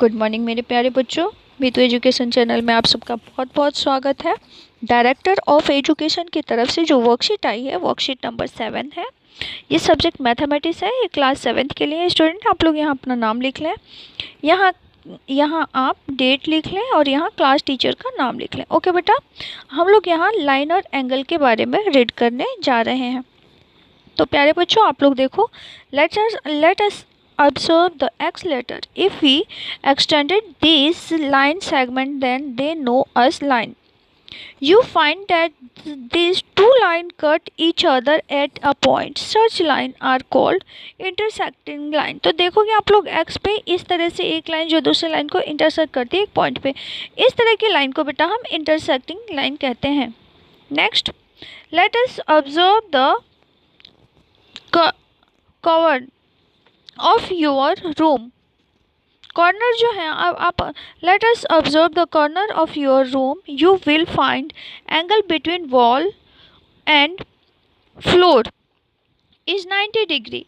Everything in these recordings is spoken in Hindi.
गुड मॉर्निंग मेरे प्यारे बच्चों, मीतू एजुकेशन चैनल में आप सबका बहुत बहुत स्वागत है। डायरेक्टर ऑफ एजुकेशन की तरफ से जो वर्कशीट आई है वर्कशीट नंबर 7 है। ये सब्जेक्ट मैथमेटिक्स है। ये क्लास 7 के लिए स्टूडेंट आप लोग यहाँ अपना नाम लिख लें। यहाँ आप डेट लिख लें और यहाँ क्लास टीचर का नाम लिख लें। ओके बेटा, हम लोग यहाँ लाइन और एंगल के बारे में रीड करने जा रहे हैं। तो प्यारे बच्चों आप लोग देखो, let us observe the x letter. If we extended this line segment, then they know us line. You find that these two lines cut each other at a point. Such line are called intersecting line. तो देखोगे आप लोग x पे इस तरह से एक लाइन जो दूसरे लाइन को इंटरसेक्ट करती है एक पॉइंट पे, इस तरह की लाइन को बेटा हम इंटरसेक्टिंग लाइन कहते हैं। Next, let us observe the cover of your room. Corner जो है आप let us observe the corner of your room. You will find angle between wall and floor is 90 degree.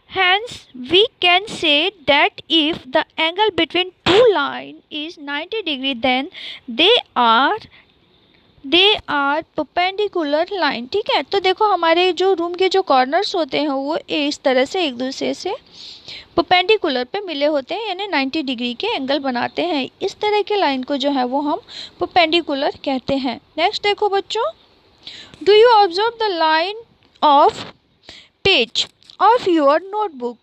Hence we can say that if the angle between two lines is 90 degree, then they are perpendicular line। ठीक है, तो देखो हमारे जो रूम के जो कॉर्नर्स होते हैं वो इस तरह से एक दूसरे से परपेंडिकुलर पे मिले होते हैं, यानी 90 डिग्री के एंगल बनाते हैं। इस तरह के लाइन को जो है वो हम परपेंडिकुलर कहते हैं। नेक्स्ट देखो बच्चों, do you observe the line of page of your notebook.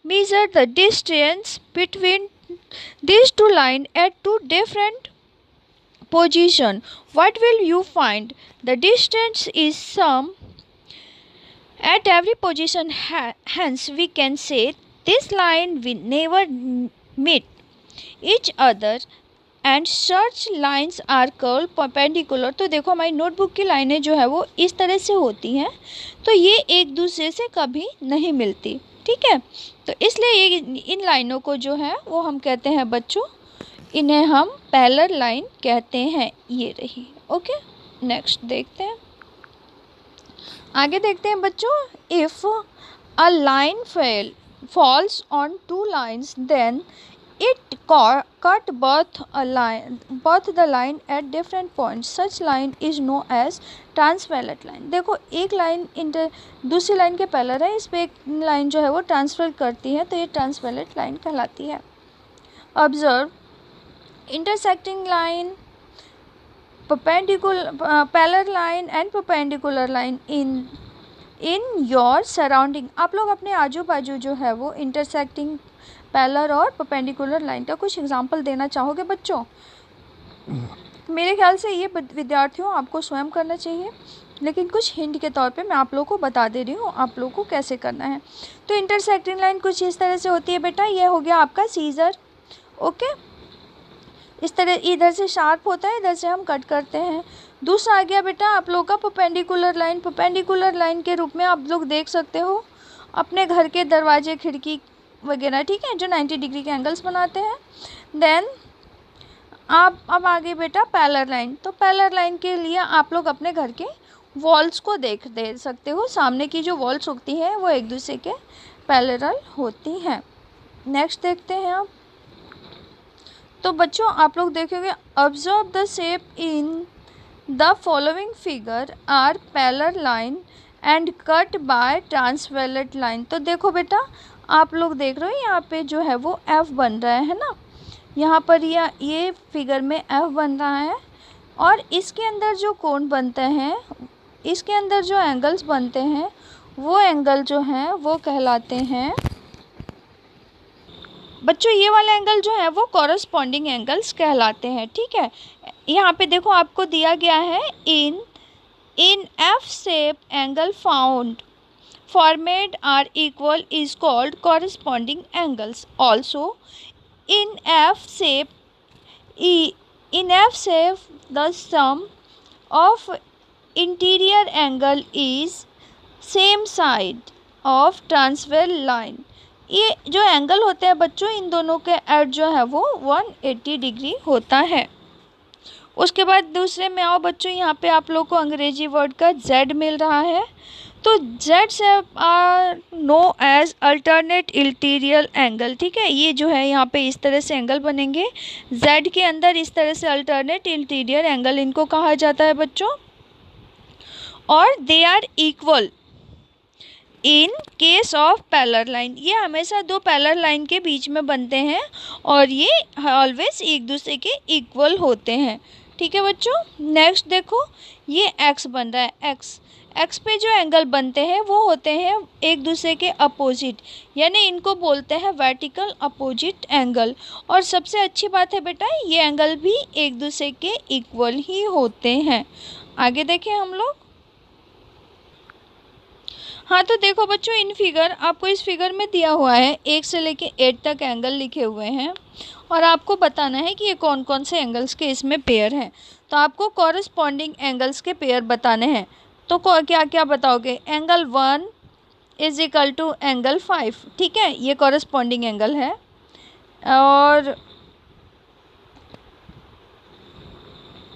Measure the distance between these two lines at two different position. What will you find? The distance is sum at every position. Hence we can say this line will never meet each other and such lines are called perpendicular। तो देखो हमारी नोटबुक की लाइनें जो है वो इस तरह से होती हैं, तो ये एक दूसरे से कभी नहीं मिलती। ठीक है, तो इसलिए ये इन लाइनों को जो है वो हम कहते हैं बच्चों, इन्हें हम पैरेलल लाइन कहते हैं। ये रही। ओके, नेक्स्ट देखते हैं, आगे देखते हैं बच्चों। If a line falls on two lines then it cut both the line at different points. Such line is known as transversal line. देखो एक लाइन दूसरी लाइन के पैरेलल है, इस पे एक लाइन जो है वो ट्रांसफर करती है, तो ये ट्रांसवेलट लाइन कहलाती है। Observe intersecting line, parallel line and perpendicular line in your surrounding। आप लोग अपने आजू बाजू जो है वो intersecting, पैरेलल और perpendicular लाइन का कुछ एग्जांपल देना चाहोगे बच्चों? मेरे ख्याल से ये विद्यार्थियों आपको स्वयं करना चाहिए, लेकिन कुछ हिंट के तौर पे मैं आप लोगों को बता दे रही हूँ आप लोगों को कैसे करना है। तो इंटरसेक्टिंग लाइन कुछ इस तरह से होती है बेटा, ये हो गया आपका सीजर। ओके, इस तरह इधर से शार्प होता है, इधर से हम कट करते हैं। दूसरा आ गया बेटा आप लोग का परपेंडिकुलर लाइन। परपेंडिकुलर लाइन के रूप में आप लोग देख सकते हो अपने घर के दरवाजे खिड़की वगैरह, ठीक है, जो 90 डिग्री के एंगल्स बनाते हैं। देन आप अब आगे बेटा पैरेलल लाइन। तो पैरेलल लाइन के लिए आप लोग अपने घर के वॉल्स को दे सकते हो। सामने की जो वॉल्स होती हैं वो एक दूसरे के पैरेलल होती हैं। नेक्स्ट देखते हैं आप। तो बच्चों आप लोग देखोगे, observe the shape in the following figure are parallel line and cut by transversal line. तो देखो बेटा आप लोग देख रहे हो यहाँ पे जो है वो एफ बन रहा है ना, यहाँ पर ये फिगर में एफ बन रहा है, और इसके अंदर जो कोण बनते हैं, इसके अंदर जो एंगल्स बनते हैं वो एंगल जो हैं वो कहलाते हैं बच्चों, ये वाला एंगल जो है वो कॉरस्पॉन्डिंग एंगल्स कहलाते हैं। ठीक है, यहाँ पे देखो आपको दिया गया है in F shape angle found format are equal is called corresponding angles. Also in F shape the sum of interior angle is same side of transversal line। ये जो एंगल होते हैं बच्चों इन दोनों के एड जो है वो 180 डिग्री होता है। उसके बाद दूसरे में आओ बच्चों, यहाँ पे आप लोग को अंग्रेजी वर्ड का Z मिल रहा है। तो जेड्स are known as alternate interior angle, ठीक है। ये जो है यहाँ पे इस तरह से एंगल बनेंगे जेड के अंदर, इस तरह से अल्टरनेट इंटीरियर एंगल इनको कहा जाता है बच्चों। और they are equal in case of parallel line, ये हमेशा दो पैरेलल लाइन के बीच में बनते हैं और ये ऑलवेज एक दूसरे के इक्वल होते हैं, ठीक है बच्चों। नेक्स्ट देखो, ये एक्स बन रहा है, एक्स पे जो एंगल बनते हैं वो होते हैं एक दूसरे के अपोजिट, यानी इनको बोलते हैं वर्टिकल अपोजिट एंगल। और सबसे अच्छी बात है बेटा, ये एंगल भी एक दूसरे के इक्वल ही होते हैं। आगे देखें हम लोग। हाँ तो देखो बच्चों, इन फिगर आपको इस फिगर में दिया हुआ है 1 से लेके 8 तक एंगल लिखे हुए हैं और आपको बताना है कि ये कौन कौन से एंगल्स के इसमें पेयर हैं। तो आपको कॉरस्पॉन्डिंग एंगल्स के पेयर बताने हैं। तो क्या क्या बताओगे? Angle 1 is equal to angle 5, ठीक है, ये कॉरस्पॉन्डिंग एंगल है। और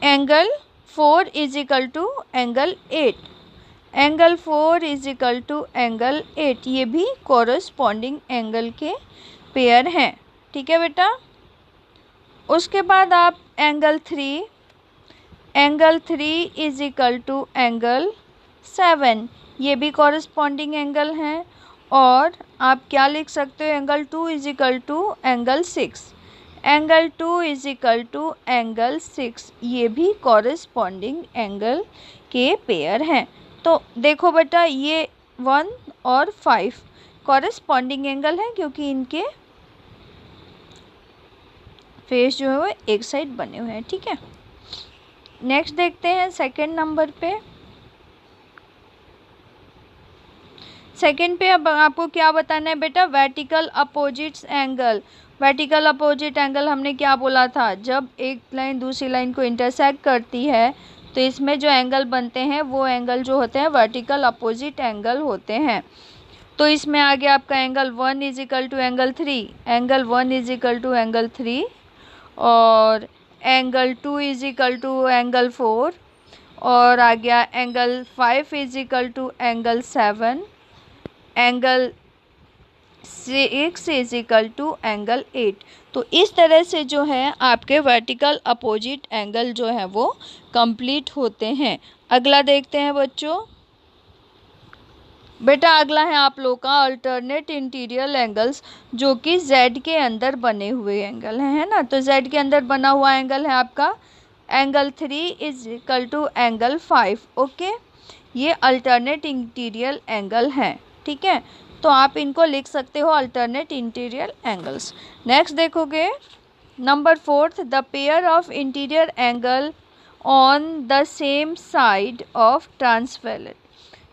angle 4 is equal to angle 8, angle 4 is equal to angle 8, ये भी कॉरस्पॉन्डिंग एंगल के पेयर हैं, ठीक है बेटा। उसके बाद आप angle 3 is equal to angle 7, ये भी कॉरस्पॉन्डिंग एंगल हैं। और आप क्या लिख सकते हो? Angle 2 is equal to angle 6, angle 2 is equal to angle 6, ये भी कॉरस्पॉन्डिंग एंगल के पेयर हैं। तो देखो बेटा, ये 1 और 5 कॉरस्पॉन्डिंग एंगल हैं क्योंकि इनके फेस जो है वो एक साइड बने हुए हैं, ठीक है। नेक्स्ट देखते हैं सेकंड नंबर पे। सेकंड पे अब आपको क्या बताना है बेटा? Vertical opposite angle. Vertical opposite angle हमने क्या बोला था? जब एक लाइन दूसरी लाइन को इंटरसेक्ट करती है तो इसमें जो एंगल बनते हैं वो एंगल जो होते हैं वर्टिकल अपोजिट एंगल होते हैं। तो इसमें आ गया आपका angle 1 is equal to angle 3, angle 1 is equal to angle 3, और angle 2 is equal to angle 4, और आ गया angle 5 is equal to angle 7, angle 6 is equal to angle 8। तो इस तरह से जो है आपके वर्टिकल अपोजिट एंगल जो है वो कंप्लीट होते हैं। अगला देखते हैं बच्चों। बेटा अगला है आप लोग का अल्टरनेट इंटीरियर एंगल्स, जो कि जेड के अंदर बने हुए एंगल हैं, है ना। तो जेड के अंदर बना हुआ एंगल है आपका angle 3 is equal to angle 5, okay. ये अल्टरनेट इंटीरियर एंगल हैं, ठीक है। तो आप इनको लिख सकते हो अल्टरनेट इंटीरियर एंगल्स। नेक्स्ट देखोगे number 4, the pair of interior angle on the same side of transversal,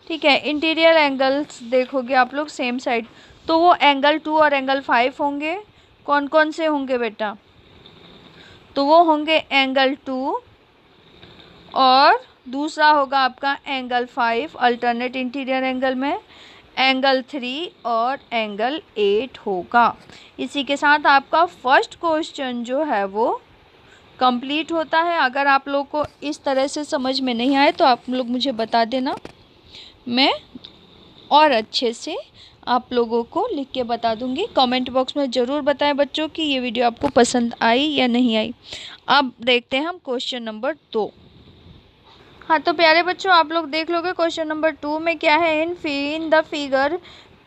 ठीक है। इंटीरियर एंगल्स देखोगे आप लोग सेम साइड, तो वो एंगल 2 और एंगल 5 होंगे। कौन कौन से होंगे बेटा? तो वो होंगे एंगल 2 और दूसरा होगा आपका एंगल 5 अल्टरनेट इंटीरियर एंगल में, एंगल 3 और एंगल 8 होगा। इसी के साथ आपका फर्स्ट क्वेश्चन जो है वो कंप्लीट होता है। अगर आप लोग को इस तरह से समझ में नहीं आए तो आप लोग मुझे बता देना, मैं और अच्छे से आप लोगों को लिख के बता दूंगी। कमेंट बॉक्स में ज़रूर बताएं बच्चों कि ये वीडियो आपको पसंद आई या नहीं आई। अब देखते हैं हम क्वेश्चन नंबर 2। हाँ तो प्यारे बच्चों, आप लोग देख लोगे क्वेश्चन नंबर 2 में क्या है। In the figure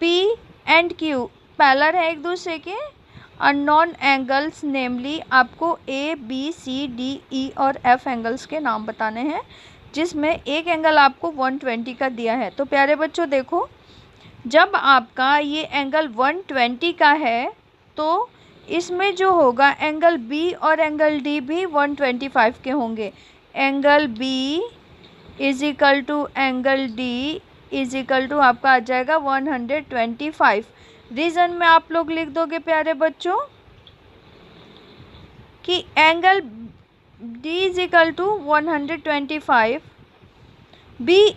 P and Q parallel है एक दूसरे के अननोन एंगल्स, नेमली आपको A B C D E और एफ एंगल्स के नाम बताने हैं, जिसमें एक एंगल आपको 120 का दिया है। तो प्यारे बच्चों देखो, जब आपका ये एंगल 120 का है तो इसमें जो होगा एंगल बी और एंगल डी भी 125 के होंगे। Angle B is equal to angle D is equal to आपका आ जाएगा 125। रीज़न में आप लोग लिख दोगे प्यारे बच्चों कि angle D is equal to 125,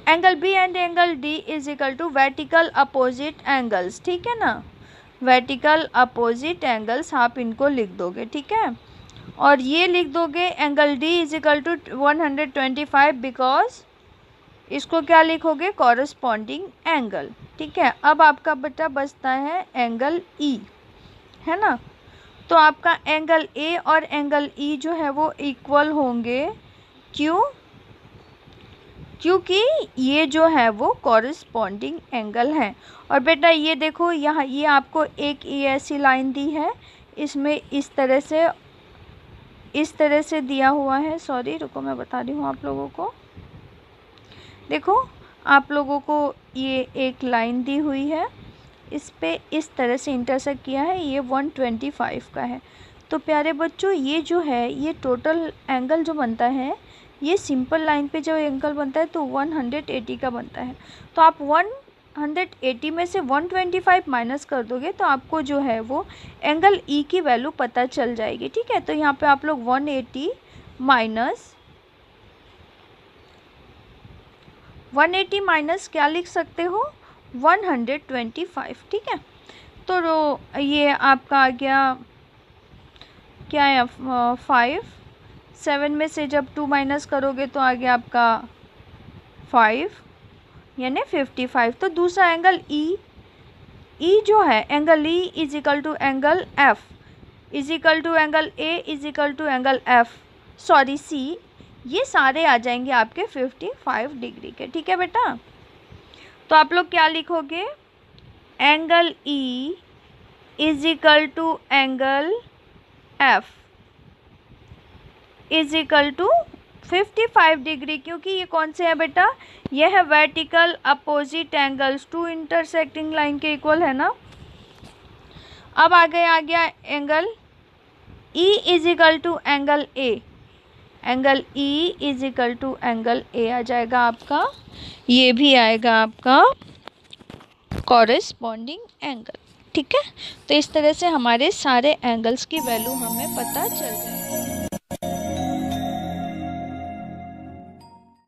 angle B and angle D is equal to vertical opposite angles, ठीक है ना। वर्टिकल अपोजिट एंगल्स आप इनको लिख दोगे, ठीक है। और ये लिख दोगे angle D is equal to 125 because इसको क्या लिखोगे, कॉरस्पॉन्डिंग एंगल। ठीक है, अब आपका बेटा बचता है एंगल ई, है ना। तो आपका एंगल ए और एंगल ई जो है वो इक्वल होंगे। क्यों? क्योंकि ये जो है वो कॉरस्पॉन्डिंग एंगल है। और बेटा ये देखो यहाँ ये आपको एक ये ऐसी लाइन दी है, इसमें इस तरह से दिया हुआ है। सॉरी रुको मैं बता रही हूँ आप लोगों को। देखो आप लोगों को ये एक लाइन दी हुई है, इस पे इस तरह से इंटरसेक्ट किया है, ये 125 का है। तो प्यारे बच्चों ये जो है ये टोटल एंगल जो बनता है, ये सिंपल लाइन पे जो एंगल बनता है तो 180 का बनता है। तो आप 180 में से 125 माइनस कर दोगे तो आपको जो है वो एंगल ई की वैल्यू पता चल जाएगी। ठीक है, तो यहाँ पे आप लोग 180 माइनस क्या लिख सकते हो, 125। ठीक है, तो ये आपका आ गया क्या है, 5। 7 में से जब 2 माइनस करोगे तो आ गया आपका 5 यानी 55। तो दूसरा एंगल ई जो है, angle E is equal to angle F is equal to angle A is equal to angle F, sorry C, ये सारे आ जाएंगे आपके 55 डिग्री के। ठीक है बेटा, तो आप लोग क्या लिखोगे, angle E is equal to angle F is equal to 55 degree. क्योंकि ये कौन से है बेटा, ये है vertical opposite angles, two intersecting line के इक्वल है ना। अब आ गया angle E is equal to angle A, angle E is equal to angle A आ जाएगा आपका, ये भी आएगा आपका कॉरेस्पॉन्डिंग एंगल। ठीक है, तो इस तरह से हमारे सारे एंगल्स की वैल्यू हमें पता चल जाएगी।